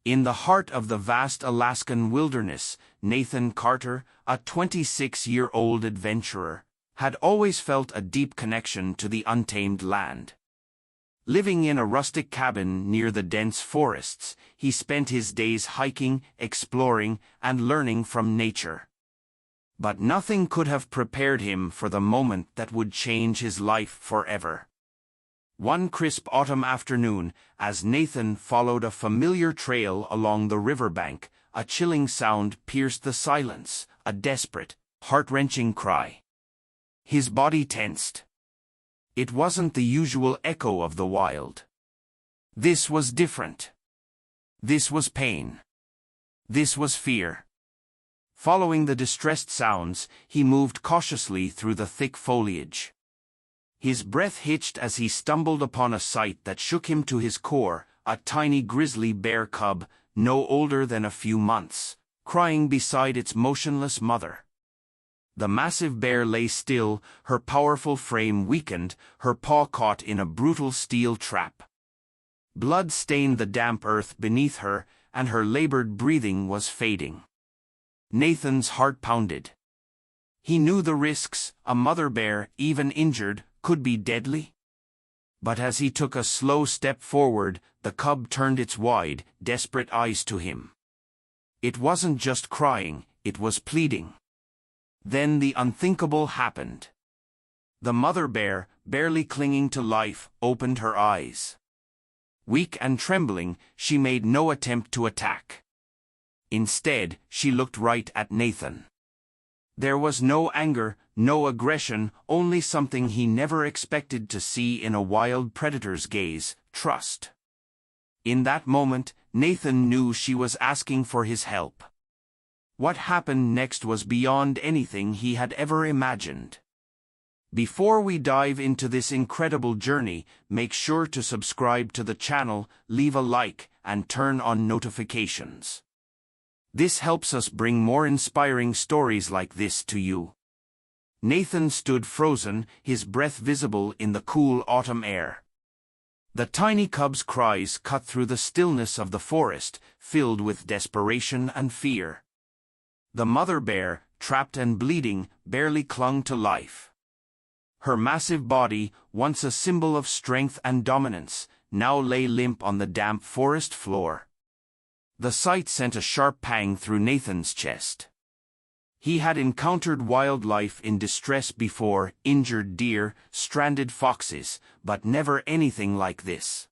In the heart of the vast Alaskan wilderness, Nathan Carter, a 26-year-old adventurer, had always felt a deep connection to the untamed land. Living in a rustic cabin near the dense forests, he spent his days hiking, exploring, and learning from nature. But nothing could have prepared him for the moment that would change his life forever. One crisp autumn afternoon, as Nathan followed a familiar trail along the riverbank, a chilling sound pierced the silence, a desperate, heart-wrenching cry. His body tensed. It wasn't the usual echo of the wild. This was different. This was pain. This was fear. Following the distressed sounds, he moved cautiously through the thick foliage. His breath hitched as he stumbled upon a sight that shook him to his core, a tiny grizzly bear cub, no older than a few months, crying beside its motionless mother. The massive bear lay still, her powerful frame weakened, her paw caught in a brutal steel trap. Blood stained the damp earth beneath her, and her labored breathing was fading. Nathan's heart pounded. He knew the risks. A mother bear, even injured, could be deadly. But as he took a slow step forward, the cub turned its wide, desperate eyes to him. It wasn't just crying, it was pleading. Then the unthinkable happened. The mother bear, barely clinging to life, opened her eyes. Weak and trembling, she made no attempt to attack. Instead, she looked right at Nathan. There was no anger, no aggression, only something he never expected to see in a wild predator's gaze: trust. In that moment, Nathan knew she was asking for his help. What happened next was beyond anything he had ever imagined. Before we dive into this incredible journey, make sure to subscribe to the channel, leave a like, and turn on notifications. This helps us bring more inspiring stories like this to you. Nathan stood frozen, his breath visible in the cool autumn air. The tiny cub's cries cut through the stillness of the forest, filled with desperation and fear. The mother bear, trapped and bleeding, barely clung to life. Her massive body, once a symbol of strength and dominance, now lay limp on the damp forest floor. The sight sent a sharp pang through Nathan's chest. He had encountered wildlife in distress before: injured deer, stranded foxes, but never anything like this.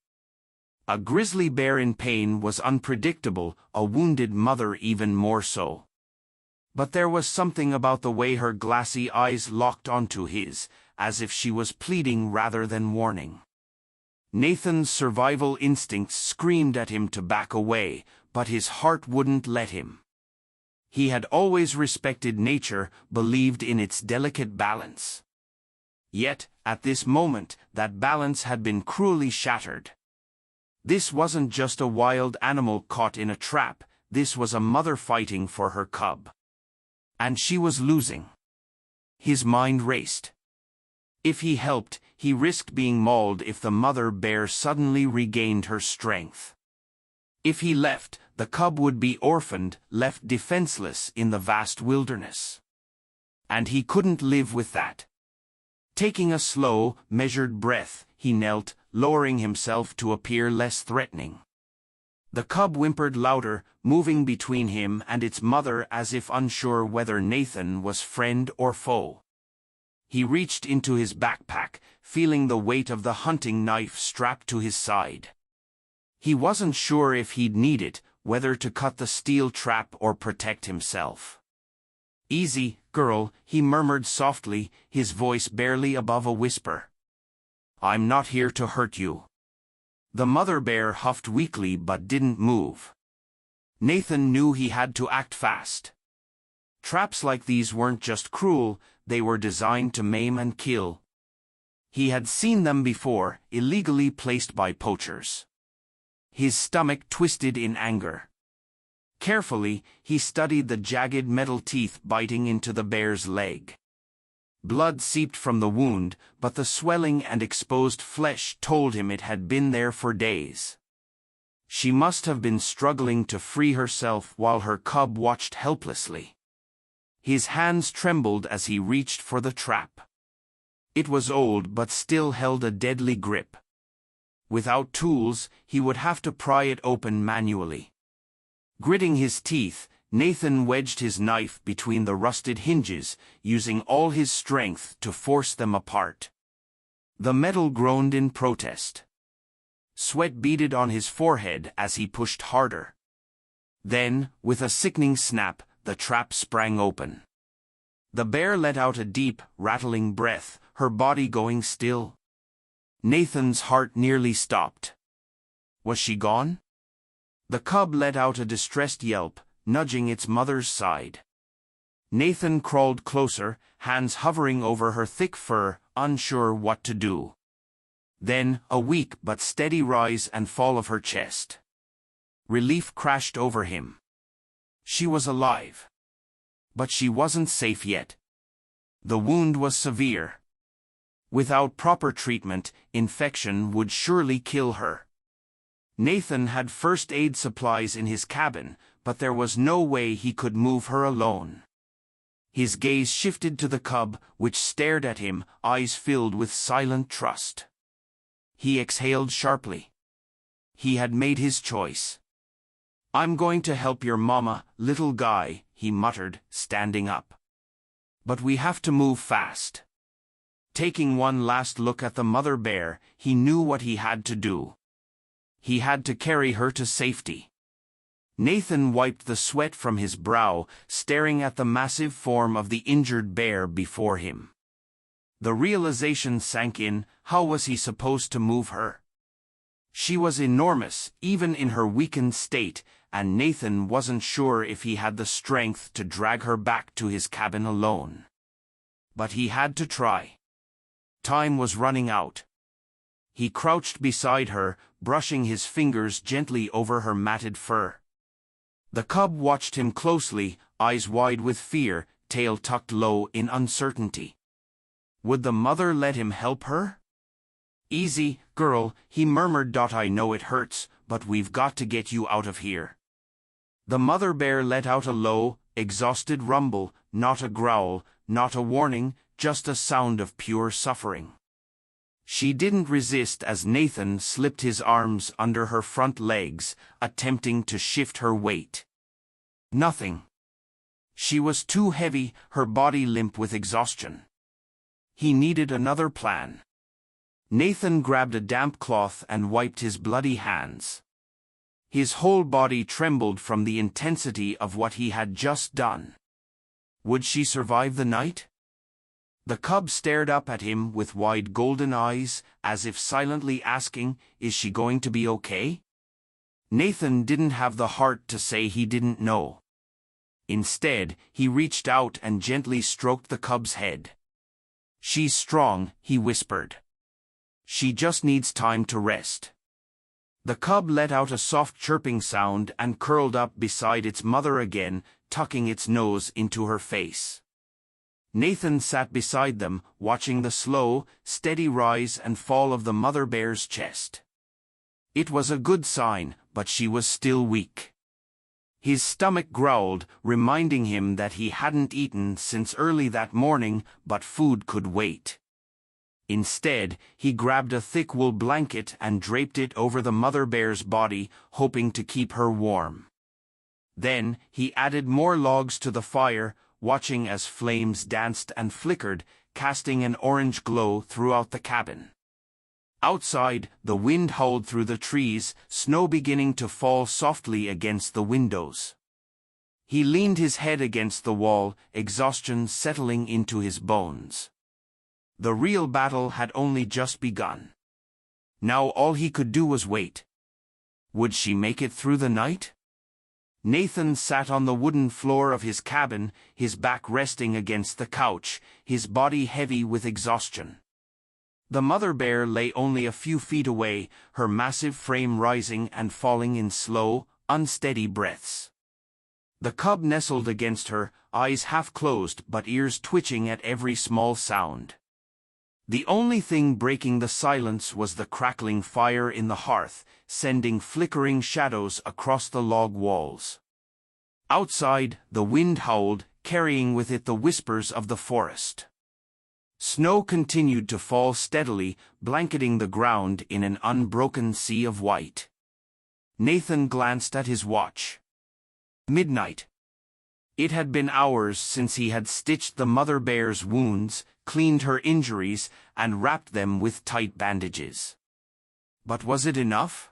A grizzly bear in pain was unpredictable, a wounded mother even more so. But there was something about the way her glassy eyes locked onto his, as if she was pleading rather than warning. Nathan's survival instincts screamed at him to back away, but his heart wouldn't let him. He had always respected nature, believed in its delicate balance. Yet, at this moment, that balance had been cruelly shattered. This wasn't just a wild animal caught in a trap, this was a mother fighting for her cub. And she was losing. His mind raced. If he helped, he risked being mauled if the mother bear suddenly regained her strength. If he left, the cub would be orphaned, left defenseless in the vast wilderness. And he couldn't live with that. Taking a slow, measured breath, he knelt, lowering himself to appear less threatening. The cub whimpered louder, moving between him and its mother as if unsure whether Nathan was friend or foe. He reached into his backpack, feeling the weight of the hunting knife strapped to his side. He wasn't sure if he'd need it, whether to cut the steel trap or protect himself. "Easy, girl," he murmured softly, his voice barely above a whisper. "I'm not here to hurt you." The mother bear huffed weakly but didn't move. Nathan knew he had to act fast. Traps like these weren't just cruel, they were designed to maim and kill. He had seen them before, illegally placed by poachers. His stomach twisted in anger. Carefully, he studied the jagged metal teeth biting into the bear's leg. Blood seeped from the wound, but the swelling and exposed flesh told him it had been there for days. She must have been struggling to free herself while her cub watched helplessly. His hands trembled as he reached for the trap. It was old but still held a deadly grip. Without tools, he would have to pry it open manually. Gritting his teeth, Nathan wedged his knife between the rusted hinges, using all his strength to force them apart. The metal groaned in protest. Sweat beaded on his forehead as he pushed harder. Then, with a sickening snap, the trap sprang open. The bear let out a deep, rattling breath, her body going still. Nathan's heart nearly stopped. Was she gone? The cub let out a distressed yelp, nudging its mother's side. Nathan crawled closer, hands hovering over her thick fur, unsure what to do. Then, a weak but steady rise and fall of her chest. Relief crashed over him. She was alive. But she wasn't safe yet. The wound was severe. Without proper treatment, infection would surely kill her. Nathan had first aid supplies in his cabin, but there was no way he could move her alone. His gaze shifted to the cub, which stared at him, eyes filled with silent trust. He exhaled sharply. He had made his choice. "I'm going to help your mama, little guy," he muttered, standing up. "But we have to move fast." Taking one last look at the mother bear, he knew what he had to do. He had to carry her to safety. Nathan wiped the sweat from his brow, staring at the massive form of the injured bear before him. The realization sank in, how was he supposed to move her? She was enormous, even in her weakened state, and Nathan wasn't sure if he had the strength to drag her back to his cabin alone. But he had to try. Time was running out. He crouched beside her, brushing his fingers gently over her matted fur. The cub watched him closely, eyes wide with fear, tail tucked low in uncertainty. Would the mother let him help her? "Easy, girl," he murmured. "I know it hurts, but we've got to get you out of here." The mother bear let out a low, exhausted rumble, not a growl, not a warning, just a sound of pure suffering. She didn't resist as Nathan slipped his arms under her front legs, attempting to shift her weight. Nothing. She was too heavy, her body limp with exhaustion. He needed another plan. Nathan grabbed a damp cloth and wiped his bloody hands. His whole body trembled from the intensity of what he had just done. Would she survive the night? The cub stared up at him with wide golden eyes, as if silently asking, "Is she going to be okay?" Nathan didn't have the heart to say he didn't know. Instead, he reached out and gently stroked the cub's head. "She's strong," he whispered. "She just needs time to rest." The cub let out a soft chirping sound and curled up beside its mother again, tucking its nose into her face. Nathan sat beside them, watching the slow, steady rise and fall of the mother bear's chest. It was a good sign, but she was still weak. His stomach growled, reminding him that he hadn't eaten since early that morning, but food could wait. Instead, he grabbed a thick wool blanket and draped it over the mother bear's body, hoping to keep her warm. Then, he added more logs to the fire, watching as flames danced and flickered, casting an orange glow throughout the cabin. Outside, the wind howled through the trees, snow beginning to fall softly against the windows. He leaned his head against the wall, exhaustion settling into his bones. The real battle had only just begun. Now all he could do was wait. Would she make it through the night? Nathan sat on the wooden floor of his cabin, his back resting against the couch, his body heavy with exhaustion. The mother bear lay only a few feet away, her massive frame rising and falling in slow, unsteady breaths. The cub nestled against her, eyes half closed but ears twitching at every small sound. The only thing breaking the silence was the crackling fire in the hearth, sending flickering shadows across the log walls. Outside, the wind howled, carrying with it the whispers of the forest. Snow continued to fall steadily, blanketing the ground in an unbroken sea of white. Nathan glanced at his watch. Midnight. It had been hours since he had stitched the mother bear's wounds, cleaned her injuries, and wrapped them with tight bandages. But was it enough?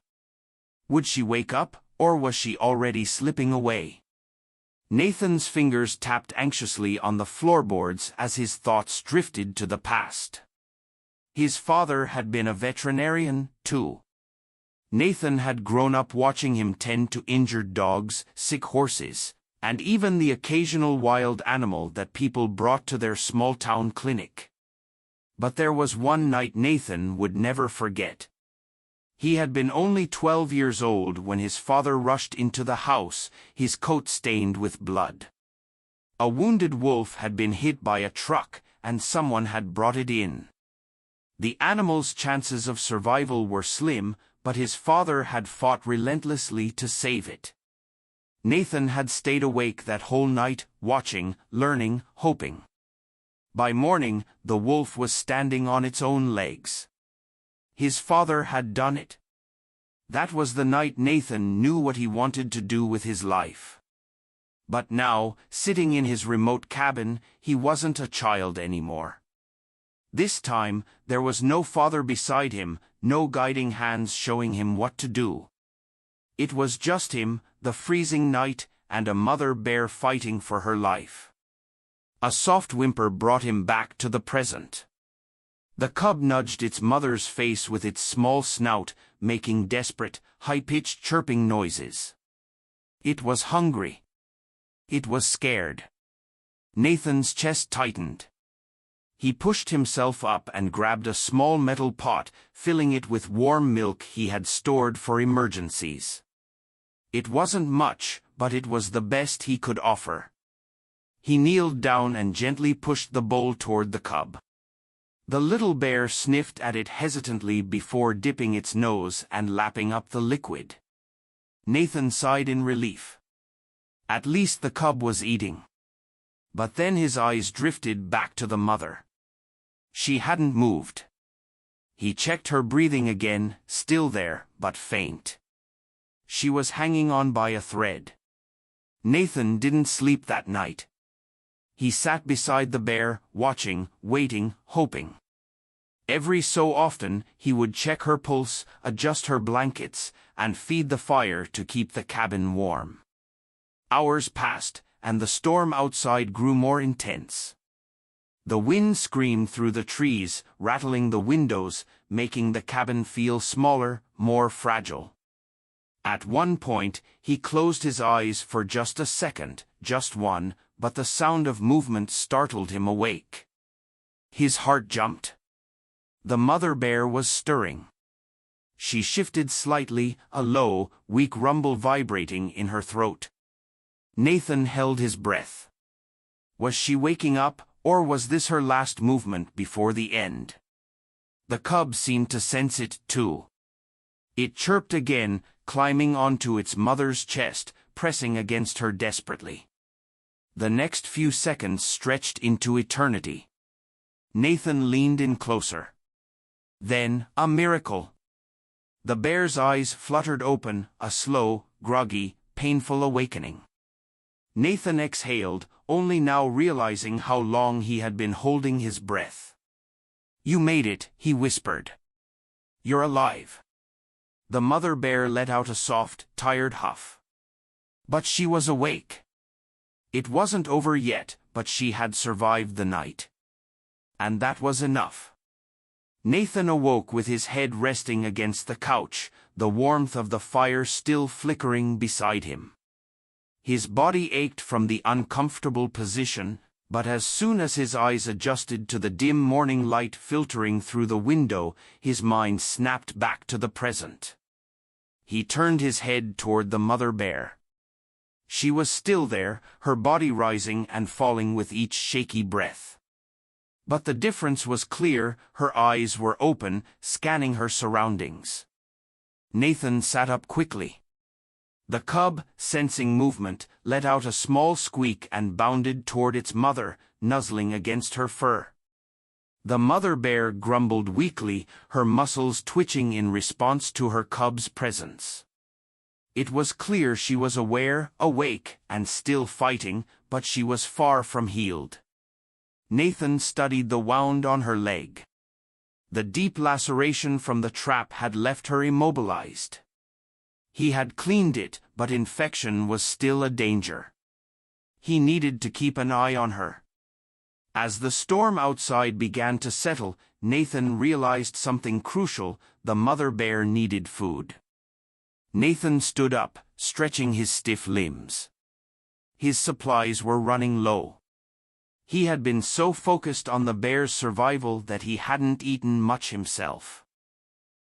Would she wake up, or was she already slipping away? Nathan's fingers tapped anxiously on the floorboards as his thoughts drifted to the past. His father had been a veterinarian, too. Nathan had grown up watching him tend to injured dogs, sick horses, and even the occasional wild animal that people brought to their small-town clinic. But there was one night Nathan would never forget. He had been only 12 years old when his father rushed into the house, his coat stained with blood. A wounded wolf had been hit by a truck, and someone had brought it in. The animal's chances of survival were slim, but his father had fought relentlessly to save it. Nathan had stayed awake that whole night, watching, learning, hoping. By morning, the wolf was standing on its own legs. His father had done it. That was the night Nathan knew what he wanted to do with his life. But now, sitting in his remote cabin, he wasn't a child anymore. This time, there was no father beside him, no guiding hands showing him what to do. It was just him, the freezing night, and a mother bear fighting for her life. A soft whimper brought him back to the present. The cub nudged its mother's face with its small snout, making desperate, high-pitched chirping noises. It was hungry. It was scared. Nathan's chest tightened. He pushed himself up and grabbed a small metal pot, filling it with warm milk he had stored for emergencies. It wasn't much, but it was the best he could offer. He kneeled down and gently pushed the bowl toward the cub. The little bear sniffed at it hesitantly before dipping its nose and lapping up the liquid. Nathan sighed in relief. At least the cub was eating. But then his eyes drifted back to the mother. She hadn't moved. He checked her breathing again, still there, but faint. She was hanging on by a thread. Nathan didn't sleep that night. He sat beside the bear, watching, waiting, hoping. Every so often, he would check her pulse, adjust her blankets, and feed the fire to keep the cabin warm. Hours passed, and the storm outside grew more intense. The wind screamed through the trees, rattling the windows, making the cabin feel smaller, more fragile. At one point, he closed his eyes for just a second, just one, but the sound of movement startled him awake. His heart jumped. The mother bear was stirring. She shifted slightly, a low, weak rumble vibrating in her throat. Nathan held his breath. Was she waking up, or was this her last movement before the end? The cub seemed to sense it too. It chirped again, climbing onto its mother's chest, pressing against her desperately. The next few seconds stretched into eternity. Nathan leaned in closer. Then, a miracle. The bear's eyes fluttered open, a slow, groggy, painful awakening. Nathan exhaled, only now realizing how long he had been holding his breath. "You made it," he whispered. "You're alive." The mother bear let out a soft, tired huff. But she was awake. It wasn't over yet, but she had survived the night. And that was enough. Nathan awoke with his head resting against the couch, the warmth of the fire still flickering beside him. His body ached from the uncomfortable position, but as soon as his eyes adjusted to the dim morning light filtering through the window, his mind snapped back to the present. He turned his head toward the mother bear. She was still there, her body rising and falling with each shaky breath. But the difference was clear. Her eyes were open, scanning her surroundings. Nathan sat up quickly. The cub, sensing movement, let out a small squeak and bounded toward its mother, nuzzling against her fur. The mother bear grumbled weakly, her muscles twitching in response to her cub's presence. It was clear she was aware, awake, and still fighting, but she was far from healed. Nathan studied the wound on her leg. The deep laceration from the trap had left her immobilized. He had cleaned it, but infection was still a danger. He needed to keep an eye on her. As the storm outside began to settle, Nathan realized something crucial: the mother bear needed food. Nathan stood up, stretching his stiff limbs. His supplies were running low. He had been so focused on the bear's survival that he hadn't eaten much himself.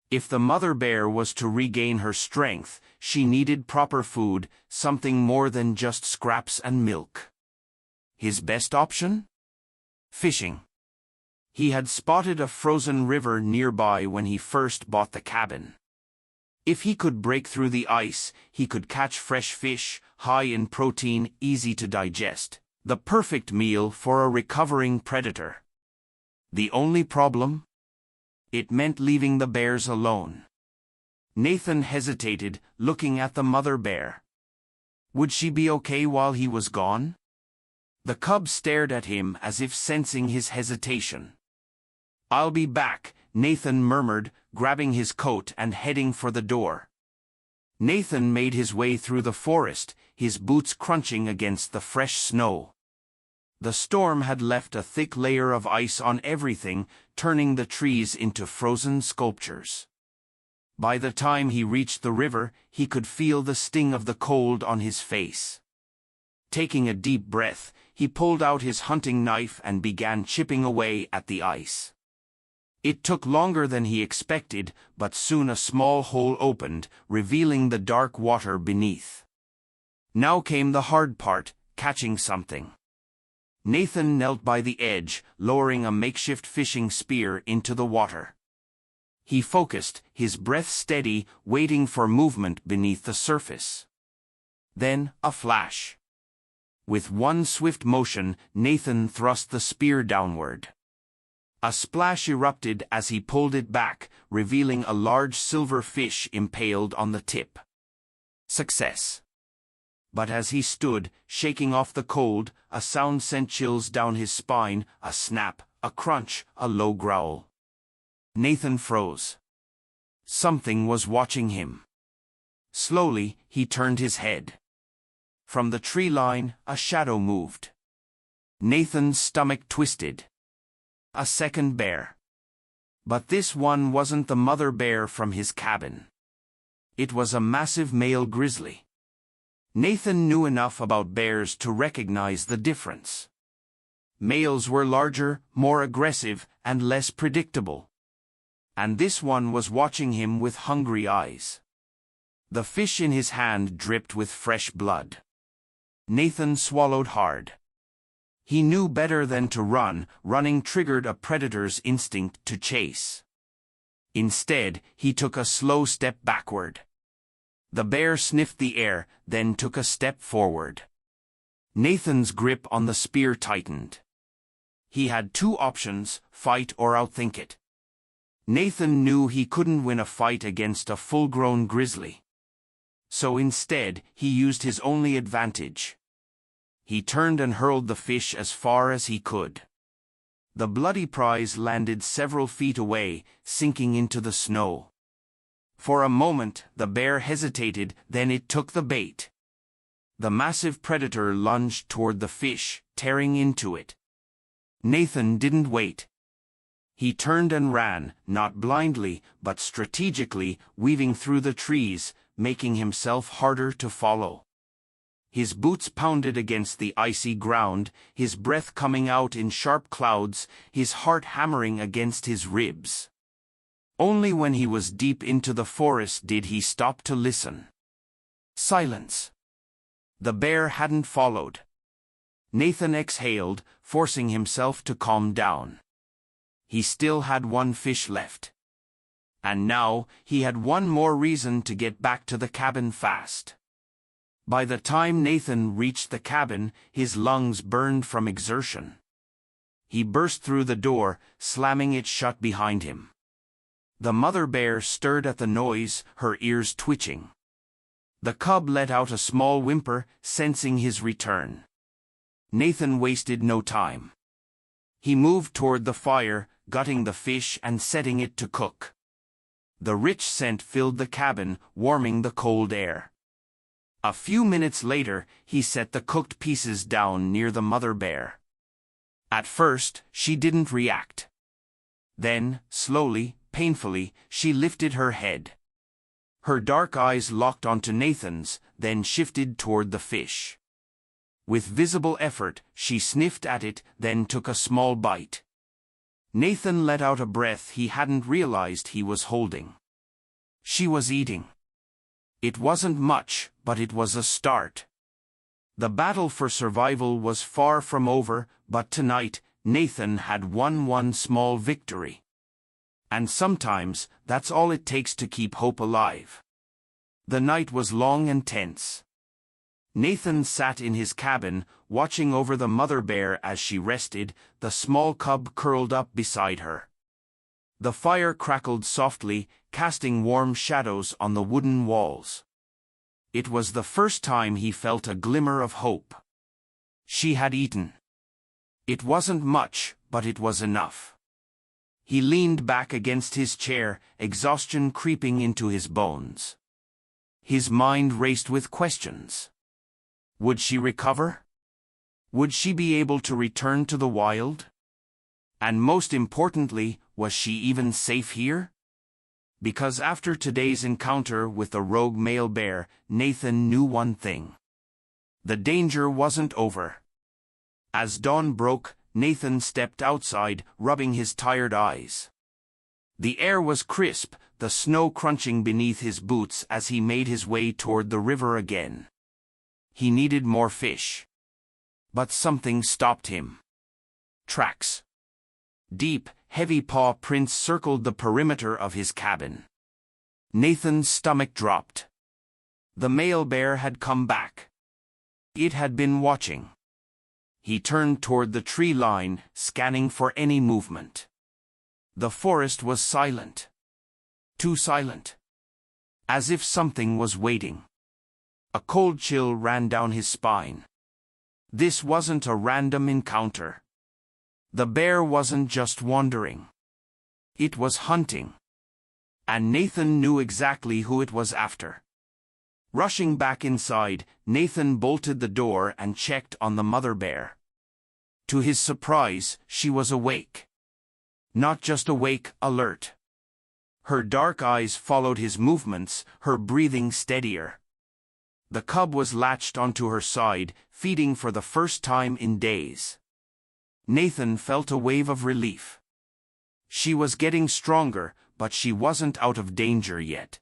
If the mother bear was to regain her strength, she needed proper food, something more than just scraps and milk. His best option? Fishing. He had spotted a frozen river nearby when he first bought the cabin. If he could break through the ice, he could catch fresh fish, high in protein, easy to digest. The perfect meal for a recovering predator. The only problem? It meant leaving the bears alone. Nathan hesitated, looking at the mother bear. Would she be okay while he was gone? The cub stared at him as if sensing his hesitation. "I'll be back," Nathan murmured, grabbing his coat and heading for the door. Nathan made his way through the forest, his boots crunching against the fresh snow. The storm had left a thick layer of ice on everything, turning the trees into frozen sculptures. By the time he reached the river, he could feel the sting of the cold on his face. Taking a deep breath, he pulled out his hunting knife and began chipping away at the ice. It took longer than he expected, but soon a small hole opened, revealing the dark water beneath. Now came the hard part: catching something. Nathan knelt by the edge, lowering a makeshift fishing spear into the water. He focused, his breath steady, waiting for movement beneath the surface. Then, a flash. With one swift motion, Nathan thrust the spear downward. A splash erupted as he pulled it back, revealing a large silver fish impaled on the tip. Success. But as he stood, shaking off the cold, a sound sent chills down his spine: a snap, a crunch, a low growl. Nathan froze. Something was watching him. Slowly, he turned his head. From the tree line, a shadow moved. Nathan's stomach twisted. A second bear. But this one wasn't the mother bear from his cabin. It was a massive male grizzly. Nathan knew enough about bears to recognize the difference. Males were larger, more aggressive, and less predictable. And this one was watching him with hungry eyes. The fish in his hand dripped with fresh blood. Nathan swallowed hard. He knew better than to run. Running triggered a predator's instinct to chase. Instead, he took a slow step backward. The bear sniffed the air, then took a step forward. Nathan's grip on the spear tightened. He had two options: fight or outthink it. Nathan knew he couldn't win a fight against a full-grown grizzly. So instead, he used his only advantage. He turned and hurled the fish as far as he could. The bloody prize landed several feet away, sinking into the snow. For a moment, the bear hesitated, then it took the bait. The massive predator lunged toward the fish, tearing into it. Nathan didn't wait. He turned and ran, not blindly, but strategically, weaving through the trees, making himself harder to follow. His boots pounded against the icy ground, his breath coming out in sharp clouds, his heart hammering against his ribs. Only when he was deep into the forest did he stop to listen. Silence. The bear hadn't followed. Nathan exhaled, forcing himself to calm down. He still had one fish left. And now, he had one more reason to get back to the cabin fast. By the time Nathan reached the cabin, his lungs burned from exertion. He burst through the door, slamming it shut behind him. The mother bear stirred at the noise, her ears twitching. The cub let out a small whimper, sensing his return. Nathan wasted no time. He moved toward the fire, gutting the fish and setting it to cook. The rich scent filled the cabin, warming the cold air. A few minutes later, he set the cooked pieces down near the mother bear. At first, she didn't react. Then, slowly, painfully, she lifted her head. Her dark eyes locked onto Nathan's, then shifted toward the fish. With visible effort, she sniffed at it, then took a small bite. Nathan let out a breath he hadn't realized he was holding. She was eating. It wasn't much, but it was a start. The battle for survival was far from over, but tonight, Nathan had won one small victory. And sometimes, that's all it takes to keep hope alive. The night was long and tense. Nathan sat in his cabin, watching over the mother bear as she rested, the small cub curled up beside her. The fire crackled softly, casting warm shadows on the wooden walls. It was the first time he felt a glimmer of hope. She had eaten. It wasn't much, but it was enough. He leaned back against his chair, exhaustion creeping into his bones. His mind raced with questions. Would she recover? Would she be able to return to the wild? And most importantly, was she even safe here? Because after today's encounter with the rogue male bear, Nathan knew one thing. The danger wasn't over. As dawn broke, Nathan stepped outside, rubbing his tired eyes. The air was crisp, the snow crunching beneath his boots as he made his way toward the river again. He needed more fish. But something stopped him. Tracks. Deep, heavy paw prints circled the perimeter of his cabin. Nathan's stomach dropped. The male bear had come back. It had been watching. He turned toward the tree line, scanning for any movement. The forest was silent. Too silent. As if something was waiting. A cold chill ran down his spine. This wasn't a random encounter. The bear wasn't just wandering. It was hunting. And Nathan knew exactly who it was after. Rushing back inside, Nathan bolted the door and checked on the mother bear. To his surprise, she was awake. Not just awake, alert. Her dark eyes followed his movements, her breathing steadier. The cub was latched onto her side, feeding for the first time in days. Nathan felt a wave of relief. She was getting stronger, but she wasn't out of danger yet.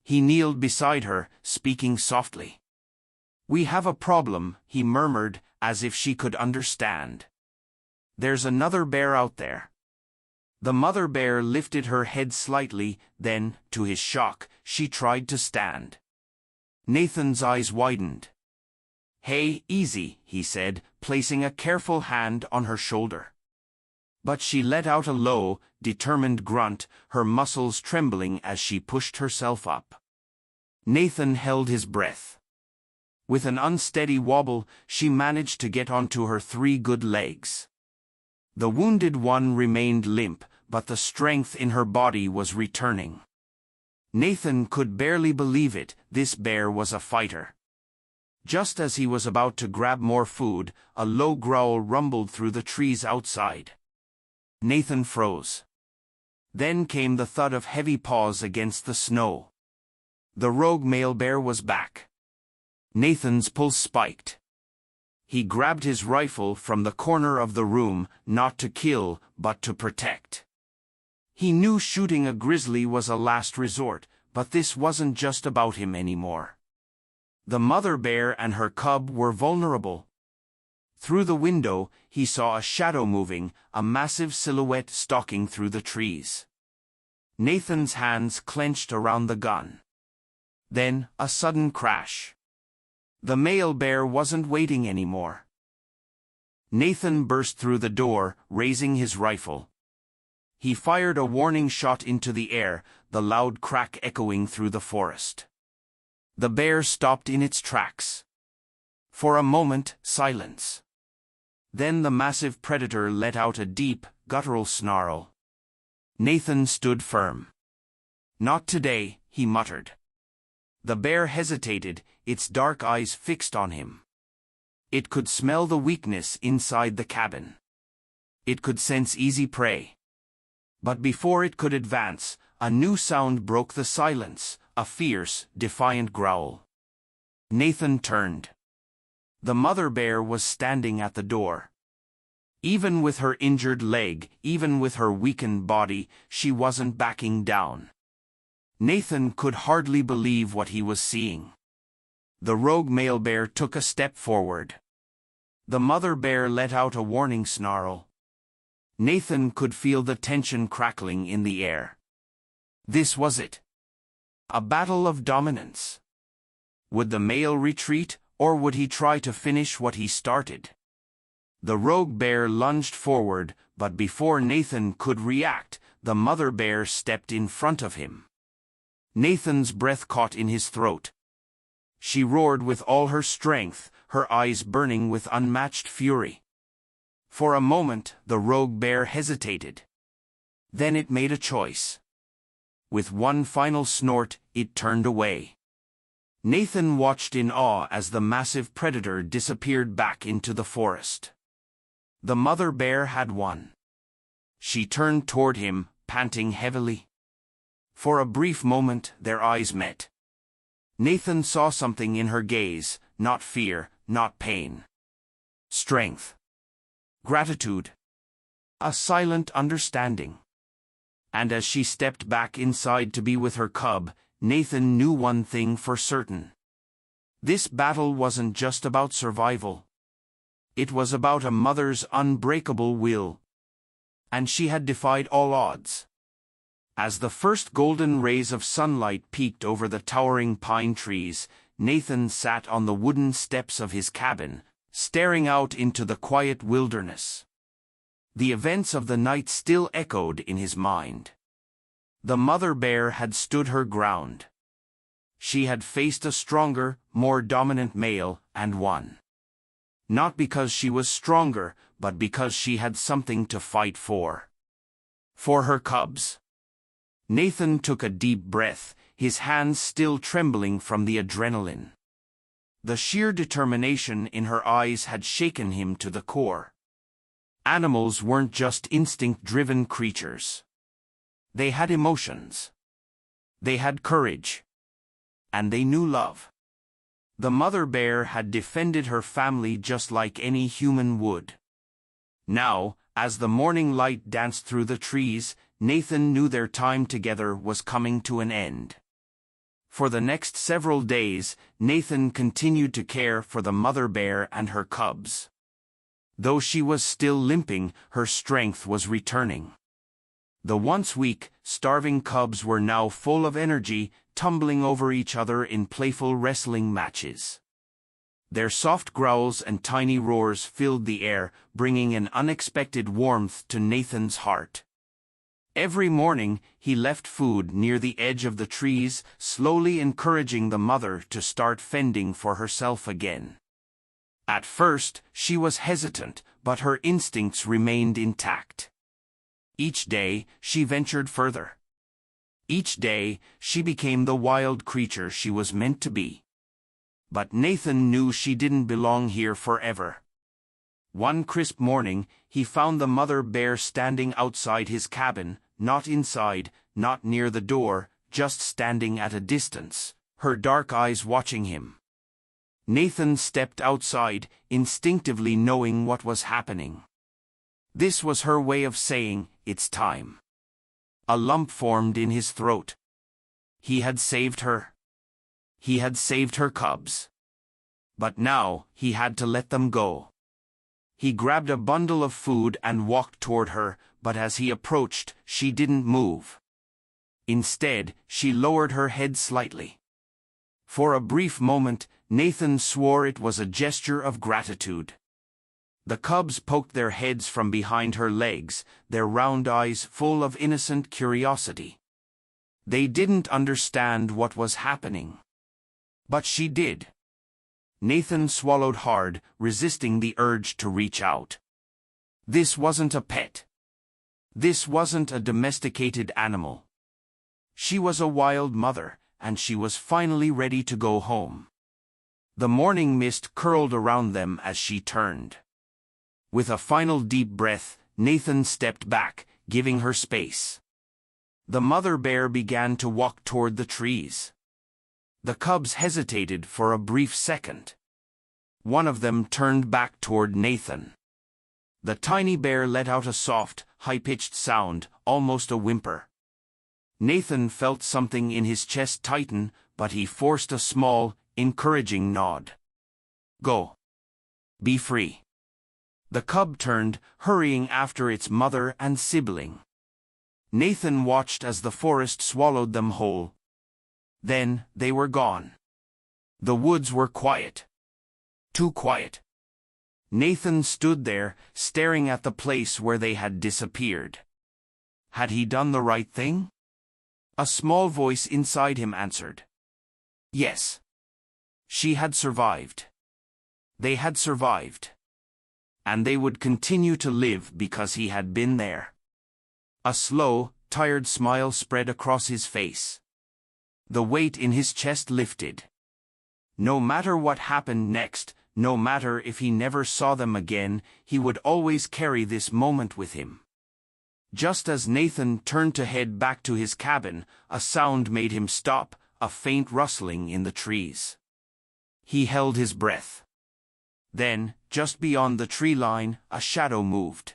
He kneeled beside her, speaking softly. "We have a problem," he murmured, as if she could understand. "There's another bear out there." The mother bear lifted her head slightly, then, to his shock, she tried to stand. Nathan's eyes widened. "Hey, easy," he said, placing a careful hand on her shoulder. But she let out a low, determined grunt, her muscles trembling as she pushed herself up. Nathan held his breath. With an unsteady wobble, she managed to get onto her 3 good legs. The wounded one remained limp, but the strength in her body was returning. Nathan could barely believe it, this bear was a fighter. Just as he was about to grab more food, a low growl rumbled through the trees outside. Nathan froze. Then came the thud of heavy paws against the snow. The rogue male bear was back. Nathan's pulse spiked. He grabbed his rifle from the corner of the room, not to kill, but to protect. He knew shooting a grizzly was a last resort, but this wasn't just about him anymore. The mother bear and her cub were vulnerable. Through the window, he saw a shadow moving, a massive silhouette stalking through the trees. Nathan's hands clenched around the gun. Then, a sudden crash. The male bear wasn't waiting anymore. Nathan burst through the door, raising his rifle. He fired a warning shot into the air, the loud crack echoing through the forest. The bear stopped in its tracks. For a moment, silence. Then the massive predator let out a deep, guttural snarl. Nathan stood firm. "Not today," he muttered. The bear hesitated, its dark eyes fixed on him. It could smell the weakness inside the cabin. It could sense easy prey. But before it could advance, a new sound broke the silence, a fierce, defiant growl. Nathan turned. The mother bear was standing at the door. Even with her injured leg, even with her weakened body, she wasn't backing down. Nathan could hardly believe what he was seeing. The rogue male bear took a step forward. The mother bear let out a warning snarl. Nathan could feel the tension crackling in the air. This was it. A battle of dominance. Would the male retreat, or would he try to finish what he started? The rogue bear lunged forward, but before Nathan could react, the mother bear stepped in front of him. Nathan's breath caught in his throat. She roared with all her strength, her eyes burning with unmatched fury. For a moment, the rogue bear hesitated. Then it made a choice. With one final snort, it turned away. Nathan watched in awe as the massive predator disappeared back into the forest. The mother bear had won. She turned toward him, panting heavily. For a brief moment, their eyes met. Nathan saw something in her gaze, not fear, not pain. Strength. Gratitude. A silent understanding. And as she stepped back inside to be with her cub, Nathan knew one thing for certain. This battle wasn't just about survival. It was about a mother's unbreakable will. And she had defied all odds. As the first golden rays of sunlight peeked over the towering pine trees, Nathan sat on the wooden steps of his cabin, staring out into the quiet wilderness. The events of the night still echoed in his mind. The mother bear had stood her ground. She had faced a stronger, more dominant male, and won. Not because she was stronger, but because she had something to fight for. For her cubs. Nathan took a deep breath, his hands still trembling from the adrenaline. The sheer determination in her eyes had shaken him to the core. Animals weren't just instinct-driven creatures. They had emotions. They had courage. And they knew love. The mother bear had defended her family just like any human would. Now, as the morning light danced through the trees, Nathan knew their time together was coming to an end. For the next several days, Nathan continued to care for the mother bear and her cubs. Though she was still limping, her strength was returning. The once weak, starving cubs were now full of energy, tumbling over each other in playful wrestling matches. Their soft growls and tiny roars filled the air, bringing an unexpected warmth to Nathan's heart. Every morning, he left food near the edge of the trees, slowly encouraging the mother to start fending for herself again. At first, she was hesitant, but her instincts remained intact. Each day, she ventured further. Each day, she became the wild creature she was meant to be. But Nathan knew she didn't belong here forever. One crisp morning, he found the mother bear standing outside his cabin, not inside, not near the door, just standing at a distance, her dark eyes watching him. Nathan stepped outside, instinctively knowing what was happening. This was her way of saying, "It's time." A lump formed in his throat. He had saved her. He had saved her cubs. But now, he had to let them go. He grabbed a bundle of food and walked toward her, but as he approached, she didn't move. Instead, she lowered her head slightly. For a brief moment, Nathan swore it was a gesture of gratitude. The cubs poked their heads from behind her legs, their round eyes full of innocent curiosity. They didn't understand what was happening. But she did. Nathan swallowed hard, resisting the urge to reach out. This wasn't a pet. This wasn't a domesticated animal. She was a wild mother, and she was finally ready to go home. The morning mist curled around them as she turned. With a final deep breath, Nathan stepped back, giving her space. The mother bear began to walk toward the trees. The cubs hesitated for a brief second. One of them turned back toward Nathan. The tiny bear let out a soft, high-pitched sound, almost a whimper. Nathan felt something in his chest tighten, but he forced a small, encouraging nod. Go. Be free. The cub turned, hurrying after its mother and sibling. Nathan watched as the forest swallowed them whole. Then, they were gone. The woods were quiet. Too quiet. Nathan stood there, staring at the place where they had disappeared. Had he done the right thing? A small voice inside him answered. Yes. She had survived. They had survived. And they would continue to live because he had been there. A slow, tired smile spread across his face. The weight in his chest lifted. No matter what happened next, no matter if he never saw them again, he would always carry this moment with him. Just as Nathan turned to head back to his cabin, a sound made him stop, a faint rustling in the trees. He held his breath. Then, just beyond the tree line, a shadow moved.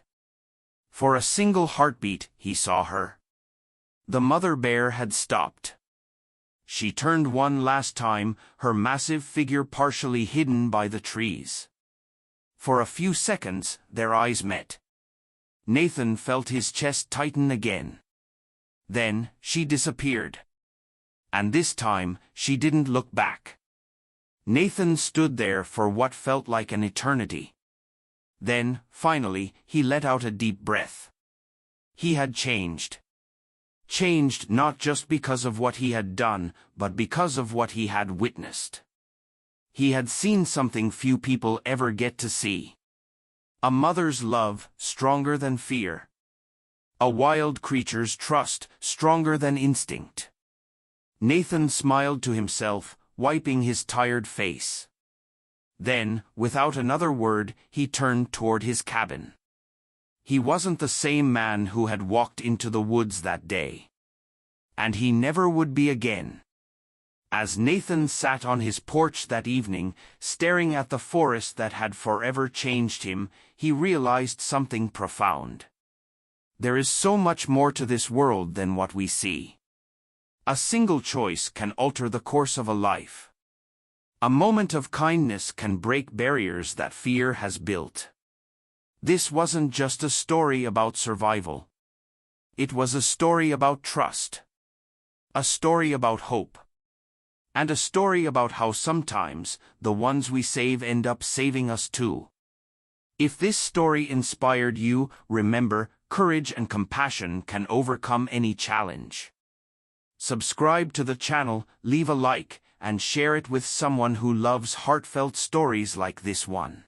For a single heartbeat, he saw her. The mother bear had stopped. She turned one last time, her massive figure partially hidden by the trees. For a few seconds, their eyes met. Nathan felt his chest tighten again. Then, she disappeared. And this time, she didn't look back. Nathan stood there for what felt like an eternity. Then, finally, he let out a deep breath. He had changed. Changed not just because of what he had done, but because of what he had witnessed. He had seen something few people ever get to see. A mother's love, stronger than fear. A wild creature's trust, stronger than instinct. Nathan smiled to himself, wiping his tired face. Then, without another word, he turned toward his cabin. He wasn't the same man who had walked into the woods that day. And he never would be again. As Nathan sat on his porch that evening, staring at the forest that had forever changed him, he realized something profound. There is so much more to this world than what we see. A single choice can alter the course of a life. A moment of kindness can break barriers that fear has built. This wasn't just a story about survival. It was a story about trust. A story about hope. And a story about how sometimes, the ones we save end up saving us too. If this story inspired you, remember, courage and compassion can overcome any challenge. Subscribe to the channel, leave a like, and share it with someone who loves heartfelt stories like this one.